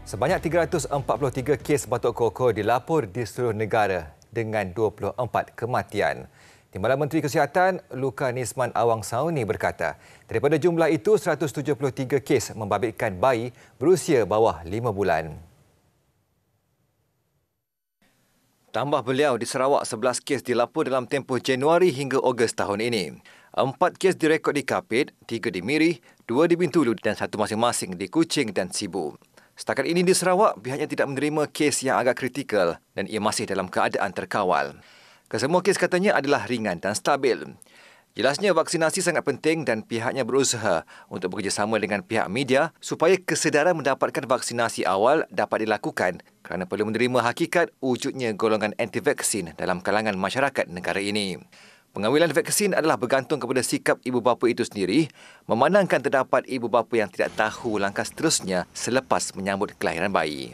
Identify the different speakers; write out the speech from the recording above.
Speaker 1: Sebanyak 343 kes batuk koko dilapor di seluruh negara dengan 24 kematian. Timbalan Menteri Kesihatan Luka Nisman Awang Sauni berkata, daripada jumlah itu 173 kes membabitkan bayi berusia bawah 5 bulan. Tambah beliau, di Sarawak 11 kes dilapor dalam tempoh Januari hingga Ogos tahun ini. 4 kes direkod di Kapit, 3 di Miri, 2 di Bintulu dan 1 masing-masing di Kuching dan Sibu. Setakat ini di Sarawak, pihaknya tidak menerima kes yang agak kritikal dan ia masih dalam keadaan terkawal. Kesemua kes katanya adalah ringan dan stabil. Jelasnya vaksinasi sangat penting dan pihaknya berusaha untuk bekerjasama dengan pihak media supaya kesedaran mendapatkan vaksinasi awal dapat dilakukan kerana perlu menerima hakikat wujudnya golongan anti-vaksin dalam kalangan masyarakat negara ini. Pengambilan vaksin adalah bergantung kepada sikap ibu bapa itu sendiri, memandangkan terdapat ibu bapa yang tidak tahu langkah seterusnya selepas menyambut kelahiran bayi.